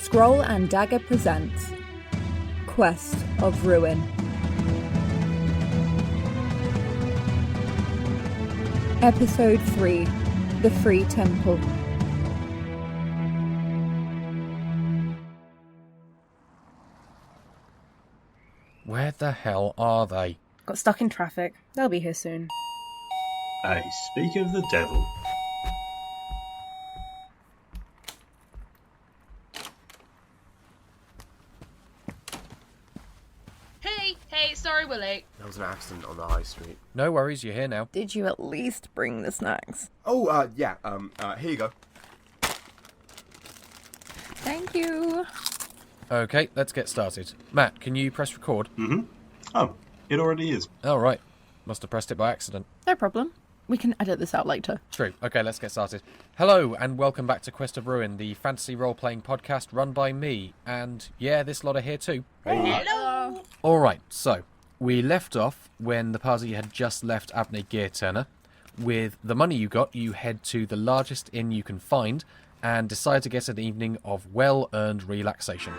Scroll and Dagger presents Quest of Ruin. Episode 3, The Free Temple. Where the hell are they? Got stuck in traffic. They'll be here soon. Hey, speak of the devil. Hey, sorry we're late. There was an accident on the high street. No worries, you're here now. Did you at least bring the snacks? Oh, yeah, here you go. Thank you. Okay, let's get started. Matt, can you press record? Oh, it already is. Oh, right. Must have pressed it by accident. No problem. We can edit this out later. True. Okay, let's get started. Hello, and welcome back to Quest of Ruin, the fantasy role-playing podcast run by me. And, yeah, this lot are here too. Hello! Alright, so, we left off when the party had just left Abney Gear Turner. With the money you got, you head to the largest inn you can find and decide to get an evening of well-earned relaxation.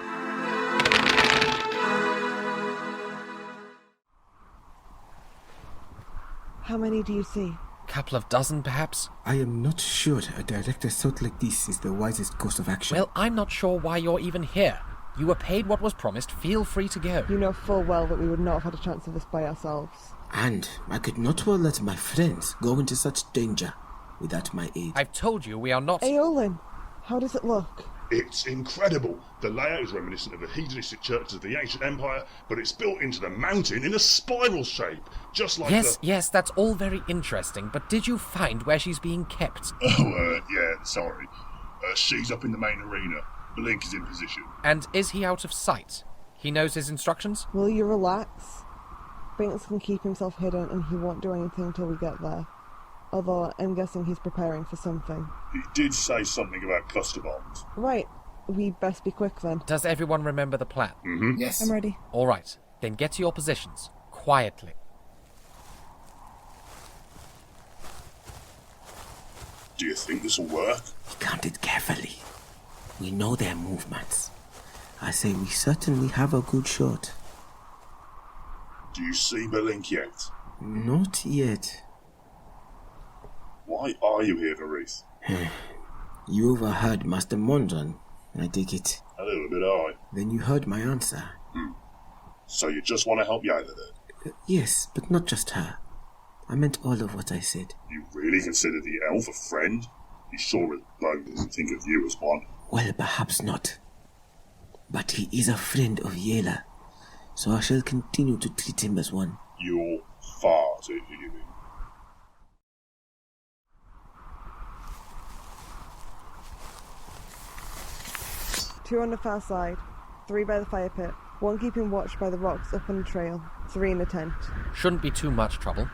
How many do you see? Couple of dozen, perhaps? I am not sure a director thought like this is the wisest course of action. Well, I'm not sure why you're even here. You were paid what was promised. Feel free to go. You know full well that we would not have had a chance of this by ourselves. And I could not well let my friends go into such danger without my aid. I've told you we are not... Aiolin, how does it look? It's incredible. The layout is reminiscent of the hedonistic churches of the ancient empire, but it's built into the mountain in a spiral shape, just like Yes, that's all very interesting, but did you find where she's being kept? Yeah, sorry. She's up in the main arena. Balink is in position. And is he out of sight? He knows his instructions? Will you relax? Binks can keep himself hidden and he won't do anything until we get there. Although I'm guessing he's preparing for something. He did say something about cluster bombs. Right, we best be quick then. Does everyone remember the plan? Mm-hmm. Yes. I'm ready. All right, then get to your positions, quietly. Do you think this will work? We counted carefully. We know their movements. I say we certainly have a good shot. Do you see Balink yet? Not yet. Why are you here, Vurieth? You overheard Master Monrunn, I take it. A little bit aye. Then you heard my answer. So you just want to help Yaela then? Yes, but not just her. I meant all of what I said. You really consider the elf a friend? He sure as bloke doesn't think of you as one. Well, perhaps not. But he is a friend of Yaela, so I shall continue to treat him as one. You're far too forgiving. Two on the far side, 3 by the fire pit, 1 keeping watch by the rocks up on the trail, 3 in the tent. Shouldn't be too much trouble.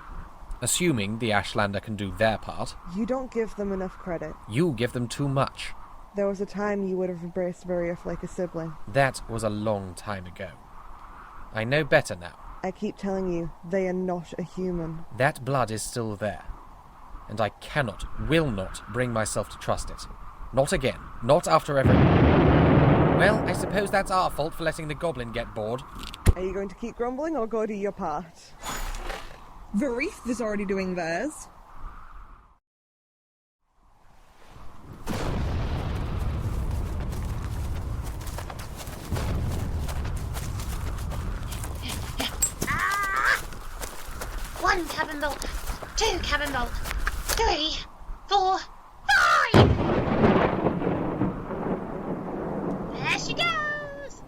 Assuming the Ashlander can do their part. You don't give them enough credit. You give them too much. There was a time you would have embraced Vurieth like a sibling. That was a long time ago. I know better now. I keep telling you, they are not a human. That blood is still there. And I cannot, will not, bring myself to trust it. Not again. Not after every... Well, I suppose that's our fault for letting the goblin get bored. Are you going to keep grumbling or go do your part? Vurieth is already doing theirs. One cabin bolt, 2 cabin bolt, 3, 4, 5! There she goes!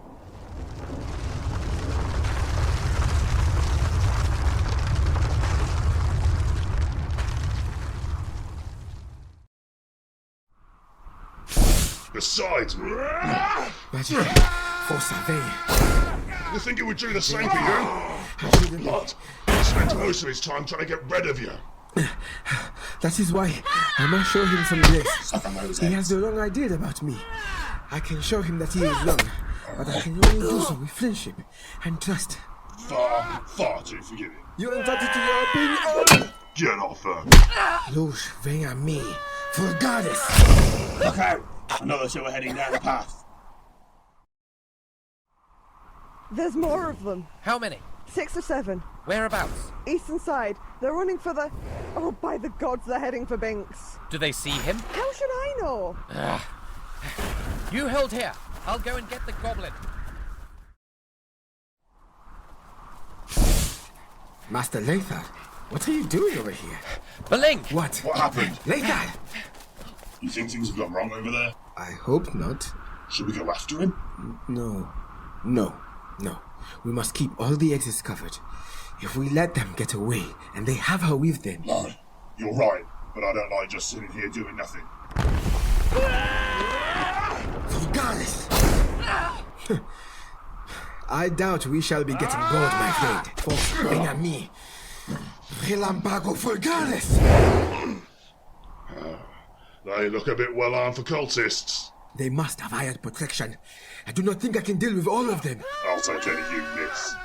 Besides, Magic. Force you think it would do the same for you? But he spent most of his time trying to get rid of you. That is why I must show him some grace. He has the wrong idea about me. I can show him that he is wrong, but I can only do so with friendship and trust. Far too forgiving. You're entitled to your opinion. Get off her. Louche, vem a me. For goddess. Look out! I know that you were heading down the path. There's more of them. How many? 6 or 7. Whereabouts? Eastern side. They're running for the... Oh, by the gods, they're heading for Binks. Do they see him? How should I know? You hold here. I'll go and get the goblin. Master Laethar, what are you doing over here? Balink! What? What happened? Laethar! You think things have gone wrong over there? I hope not. Should we go after him? No. We must keep all the exits covered. If we let them get away, and they have her with them... No, you're right, but I don't like just sitting here doing nothing. Regardless! I doubt we shall be getting bored, my friend, for spitting at me. Relambago Fulgaris! They look a bit well armed for cultists. They must have hired protection. I do not think I can deal with all of them. I'll take any of you, miss.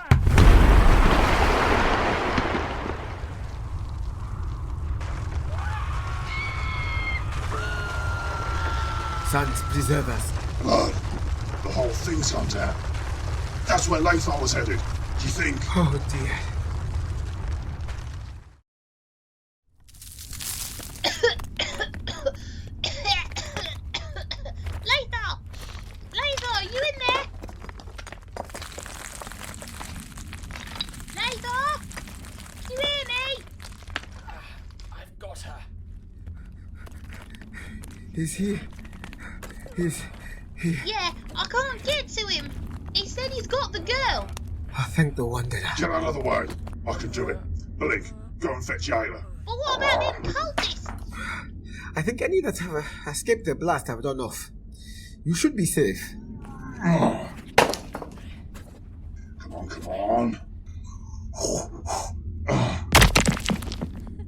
Sans, preserve us. Blood. The whole thing's gone down. That's where Laethar was headed. Do you think? Oh dear. Laethar, are you in there? Laethar? You hear me? I've got her. Is he... Yeah, I can't get to him. He said he's got the girl. Oh, thank the Wanderer. Get out of the way. I can do it. Balink, go and fetch Aiolin. But what about them cultists? I think any that have escaped the blast have done off. You should be safe. Oh. Come on.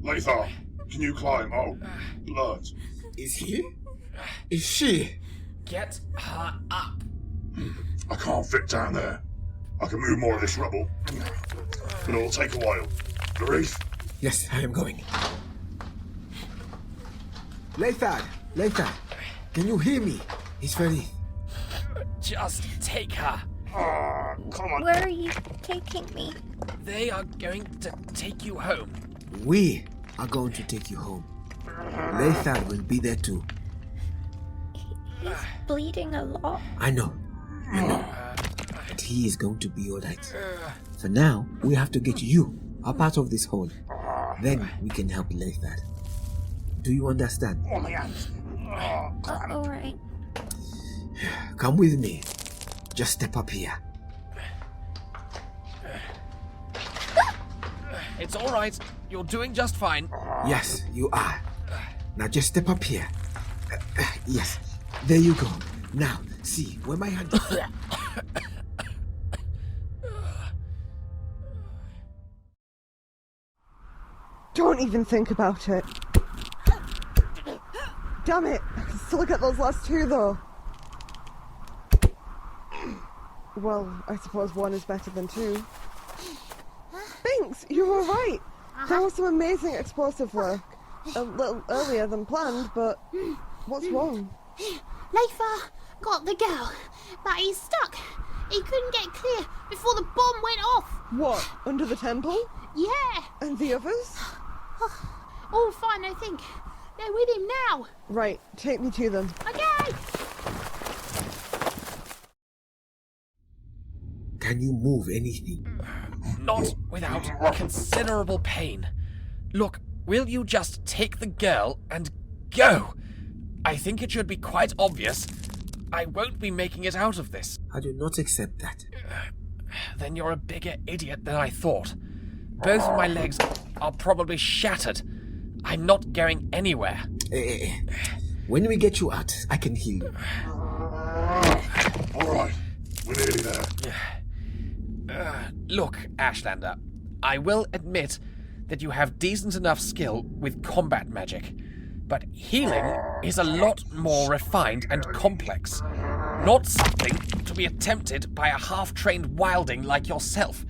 Laethar, can you climb? Oh, blood. Is he? Is she? Get her up. I can't fit down there. I can move more of this rubble, but it'll take a while. Vurieth? Yes, I am going. Laethar, can you hear me? It's Vurieth. Just take her. Come on. Where are you taking me? They are going to take you home. We are going to take you home. Laethar will be there too. He's bleeding a lot. I know. But he is going to be alright. For now, we have to get you up out of this hole. Then we can help Laethar. Do you understand? Alright. Come with me. Just step up here. It's all right. You're doing just fine. Yes, you are. Now just step up here. Yes, there you go. Now, see where my hand is. Don't even think about it. Damn it! I can still get those last 2 though. Well, I suppose 1 is better than 2. Binks, you were right. There was some amazing explosive work. A little earlier than planned, but what's wrong? Laethar got the girl, but he's stuck. He couldn't get clear before the bomb went off. What, under the temple? Yeah. And the others? All fine, I think. They're with him now. Right, take me to them. Okay. Can you move anything? Not without considerable pain. Look, will you just take the girl and go? I think it should be quite obvious. I won't be making it out of this. I do not accept that. Then you're a bigger idiot than I thought. Both of my legs are probably shattered. I'm not going anywhere. When we get you out, I can heal you. All right, we're nearly there. Look, Ashlander, I will admit that you have decent enough skill with combat magic, but healing is a lot more refined and complex. Not something to be attempted by a half-trained wilding like yourself.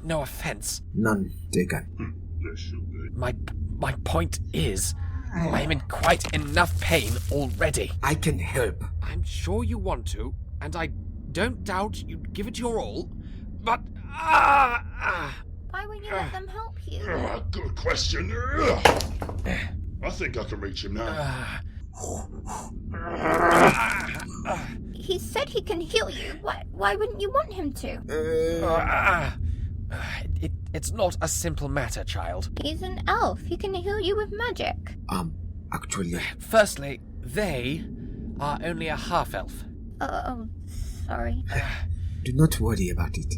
No offense. None taken. There should be. My point is, I'm in quite enough pain already. I can help. I'm sure you want to, and I don't doubt you'd give it your all, but... Why won't you let them help you? Good question. I think I can reach him now. He said he can heal you. Why wouldn't you want him to? It's not a simple matter, child. He's an elf. He can heal you with magic. Actually... Firstly, they are only a half-elf. Oh, sorry. Do not worry about it.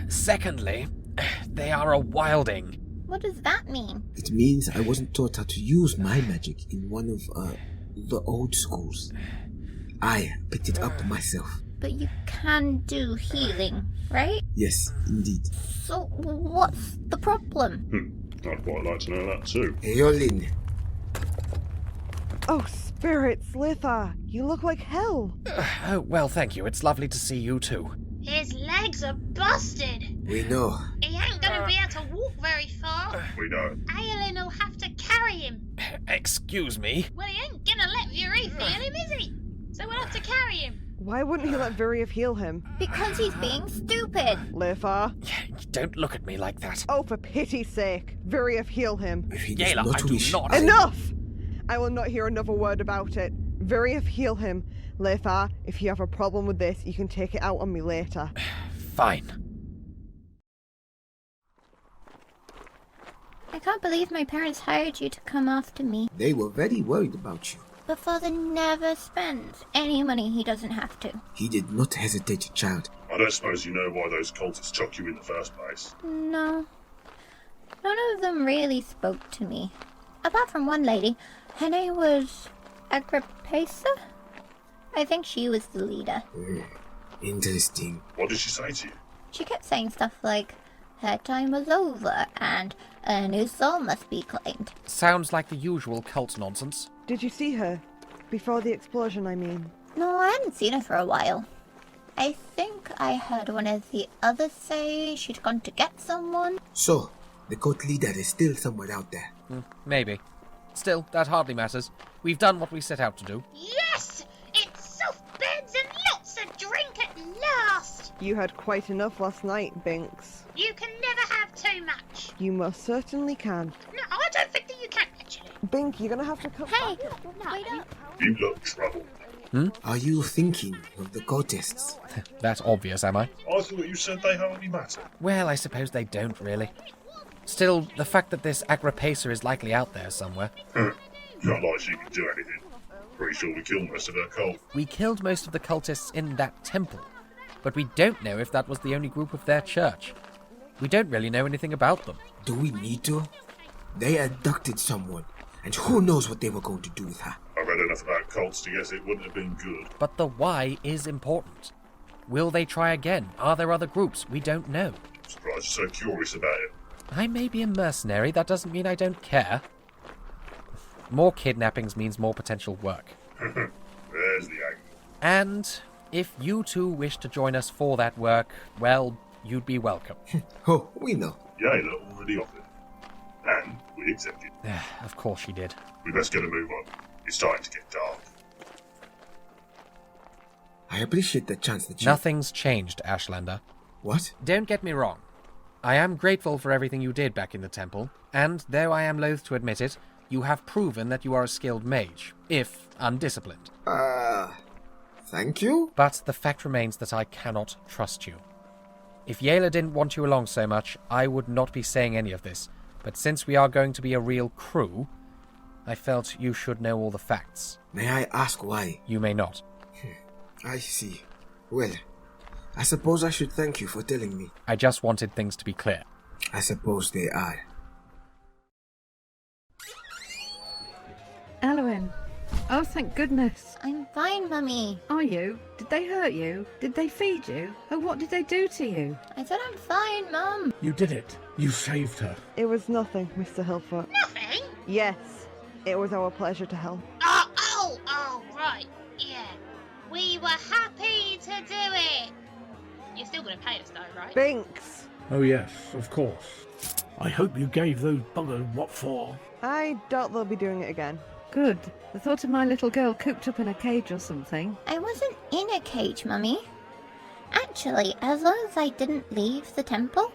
Secondly, they are a wilding. What does that mean? It means I wasn't taught how to use my magic in one of, the old schools. I picked it up myself. But you can do healing, right? Yes, indeed. So, what's the problem? I'd quite like to know that too. Aiolin. Oh, spirits, Laethar. You look like hell. Oh, well, thank you. It's lovely to see you too. His legs are busted. We know. He ain't gonna be able to walk very far. We know. Aiolin will have to carry him. Excuse me? Well, he ain't gonna let Vurieth heal him, is he? So we'll have to carry him. Why wouldn't he let Vurieth heal him? Because he's being stupid. Laethar. Don't look at me like that. Oh, for pity's sake. Vurieth heal him. If he does Yayla, not I do wish... not. Enough! I will not hear another word about it. Vurieth heal him. Laethar, if you have a problem with this, you can take it out on me later. Fine. I can't believe my parents hired you to come after me. They were very worried about you. But father never spends any money he doesn't have to. He did not hesitate, child. I don't suppose you know why those cultists took you in the first place. No. None of them really spoke to me. Apart from one lady. Her name was Agripesa? I think she was the leader. Interesting. What did she say to you? She kept saying stuff like, her time was over, and a new soul must be claimed. Sounds like the usual cult nonsense. Did you see her? Before the explosion, I mean. No, I hadn't seen her for a while. I think I heard one of the others say she'd gone to get someone. So, the cult leader is still somewhere out there. Maybe. Still, that hardly matters. We've done what we set out to do. Yes! It's soft beds and lots of drink at last! You had quite enough last night, Binks. You can never have too much. You most certainly can. No, I don't think that you can, actually. Bink, you're gonna have to come Hey, back. wait up. You look trouble. Are you thinking of the cultists? That's obvious, am I? I thought you said they hardly matter. Well, I suppose they don't really. Still, the fact that this Agripesa is likely out there somewhere. Not like she can do anything. Pretty sure we killed most of her cult. We killed most of the cultists in that temple, but we don't know if that was the only group of their church. We don't really know anything about them. Do we need to? They abducted someone, and who knows what they were going to do with her. I read enough about cults to guess it wouldn't have been good. But the why is important. Will they try again? Are there other groups? We don't know. I'm surprised you're so curious about it. I may be a mercenary, that doesn't mean I don't care. More kidnappings means more potential work. There's the angle. And if you two wish to join us for that work, well, you'd be welcome. Oh, we know. Yayla already offered. And we accepted. Of course she did. We best get a move on. It's starting to get dark. I appreciate the chance that you... Nothing's changed, Ashlander. What? Don't get me wrong. I am grateful for everything you did back in the temple, and though I am loath to admit it, you have proven that you are a skilled mage, if undisciplined. Thank you? But the fact remains that I cannot trust you. If Yayla didn't want you along so much, I would not be saying any of this, but since we are going to be a real crew, I felt you should know all the facts. May I ask why? You may not. I see. Well, I suppose I should thank you for telling me. I just wanted things to be clear. I suppose they are. Aiolin. Oh, thank goodness. I'm fine, Mummy. Are you? Did they hurt you? Did they feed you? Oh, what did they do to you? I said I'm fine, Mum. You did it. You saved her. It was nothing, Mr. Hillfoot. Nothing? Yes, it was our pleasure to help. Oh, right. Yeah. We were happy to do it. You're still going to pay us though, right? Binks! Oh yes, of course. I hope you gave those buggers what for. I doubt they'll be doing it again. Good. The thought of my little girl cooped up in a cage or something. I wasn't in a cage, Mummy. Actually, as long as I didn't leave the temple,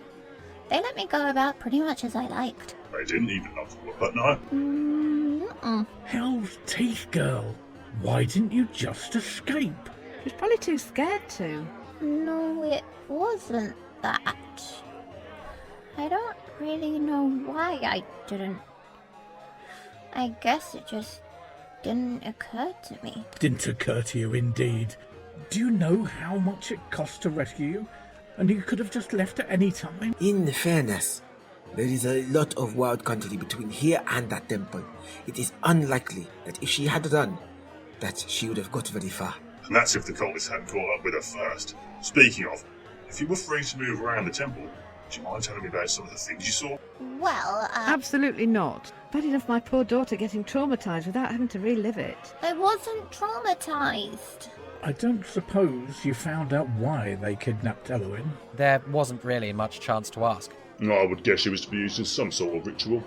they let me go about pretty much as I liked. They didn't even knock you up at night. Hell's teeth, girl. Why didn't you just escape? She's probably too scared to. No, it wasn't that. I don't really know why I didn't. I guess it just didn't occur to me. Didn't occur to you, indeed. Do you know how much it cost to rescue you? And you could have just left at any time. In fairness, there is a lot of wild country between here and that temple. It is unlikely that if she had run, that she would have got very far. And that's if the cultists hadn't caught up with her first. Speaking of, if you were free to move around the temple, would you mind telling me about some of the things you saw? Well, Absolutely not. Bad enough my poor daughter getting traumatised without having to relive it. I wasn't traumatised. I don't suppose you found out why they kidnapped Aiolin? There wasn't really much chance to ask. I would guess she was to be used in some sort of ritual.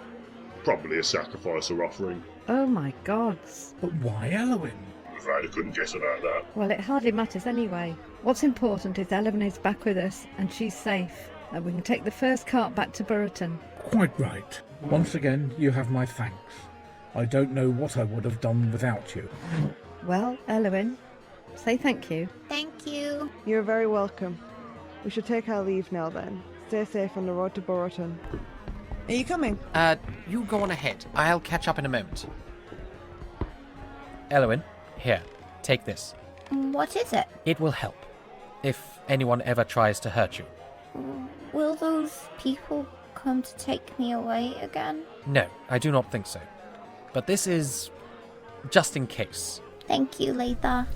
Probably a sacrifice or offering. Oh my gods. But why Aiolin? I'm afraid I couldn't guess about that. Well, it hardly matters anyway. What's important is Aiolin is back with us and she's safe. And we can take the first cart back to Burriton. Quite right. Once again, you have my thanks. I don't know what I would have done without you. Well, Aiolin, say thank you. Thank you. You're very welcome. We should take our leave now then. Stay safe on the road to Burriton. Are you coming? You go on ahead. I'll catch up in a moment. Aiolin, here, take this. What is it? It will help, if anyone ever tries to hurt you. Will those people come to take me away again? No, I do not think so. But this is just in case. Thank you, Laethar.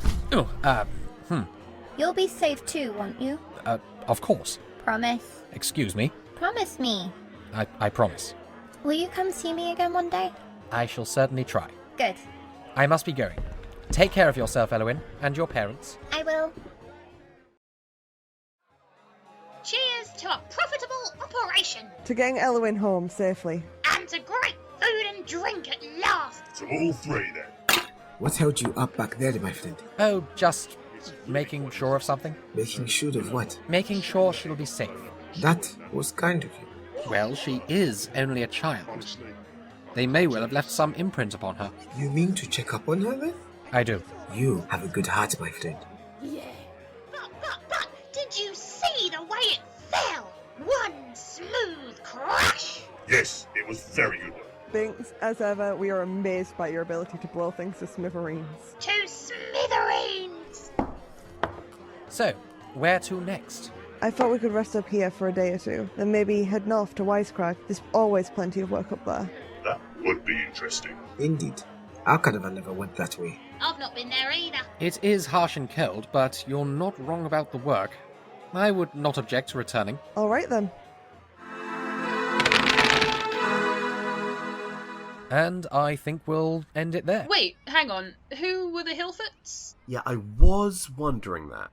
You'll be safe too, won't you? Of course. Promise. Excuse me. Promise me. I promise. Will you come see me again one day? I shall certainly try. Good. I must be going. Take care of yourself, Aiolin, and your parents. I will. Cheers to a profitable operation. To getting Aiolin home safely. And to great food and drink at last. To all three, then. What held you up back there, my friend? Oh, just making sure of something. Making sure of what? Making sure she'll be safe. That was kind of you. Well, she is only a child. Honestly. They may well have left some imprint upon her. You mean to check up on her then? I do. You have a good heart, my friend. Yeah. But, did you see the way it fell? One smooth crash. Yes, it was very good. Binks, as ever, we are amazed by your ability to blow things to smithereens. To smithereens. So, where to next? I thought we could rest up here for a day or two, then maybe head north to Wisecrack. There's always plenty of work up there. That would be interesting. Indeed. Our caravan never went that way. I've not been there either. It is harsh and cold, but you're not wrong about the work. I would not object to returning. All right then. And I think we'll end it there. Wait, hang on. Who were the Hillfoots? Yeah, I was wondering that.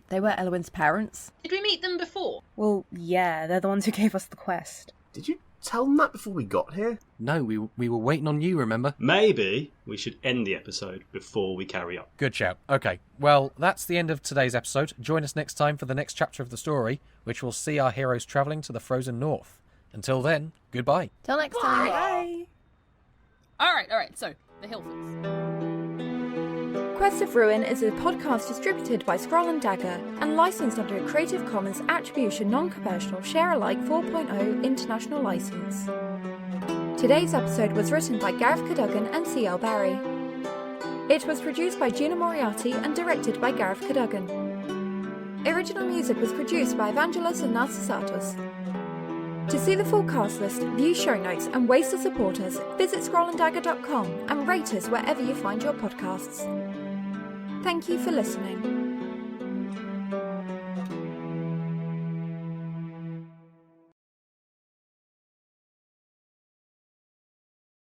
They were Aiolин's parents. Did we meet them before? Well, yeah, they're the ones who gave us the quest. Did you tell them that before we got here? No, we were waiting on you, remember? Maybe we should end the episode before we carry on. Good shout. Okay, well, that's the end of today's episode. Join us next time for the next chapter of the story, which will see our heroes travelling to the frozen north. Until then, goodbye. Till next time. Bye. Alright, so, the Hillfoots. Quest of Ruin is a podcast distributed by Scroll and Dagger and licensed under a Creative Commons Attribution Non-Commercial Share-alike 4.0 International License. Today's episode was written by Gareth Cadogan and Ciel Barrie. It was produced by Gina Moriarty and directed by Gareth Cadogan. Original music was produced by Evangelos and Narcissatos. To see the full cast list, view show notes and ways to support us, visit scrollanddagger.com and rate us wherever you find your podcasts. Thank you for listening.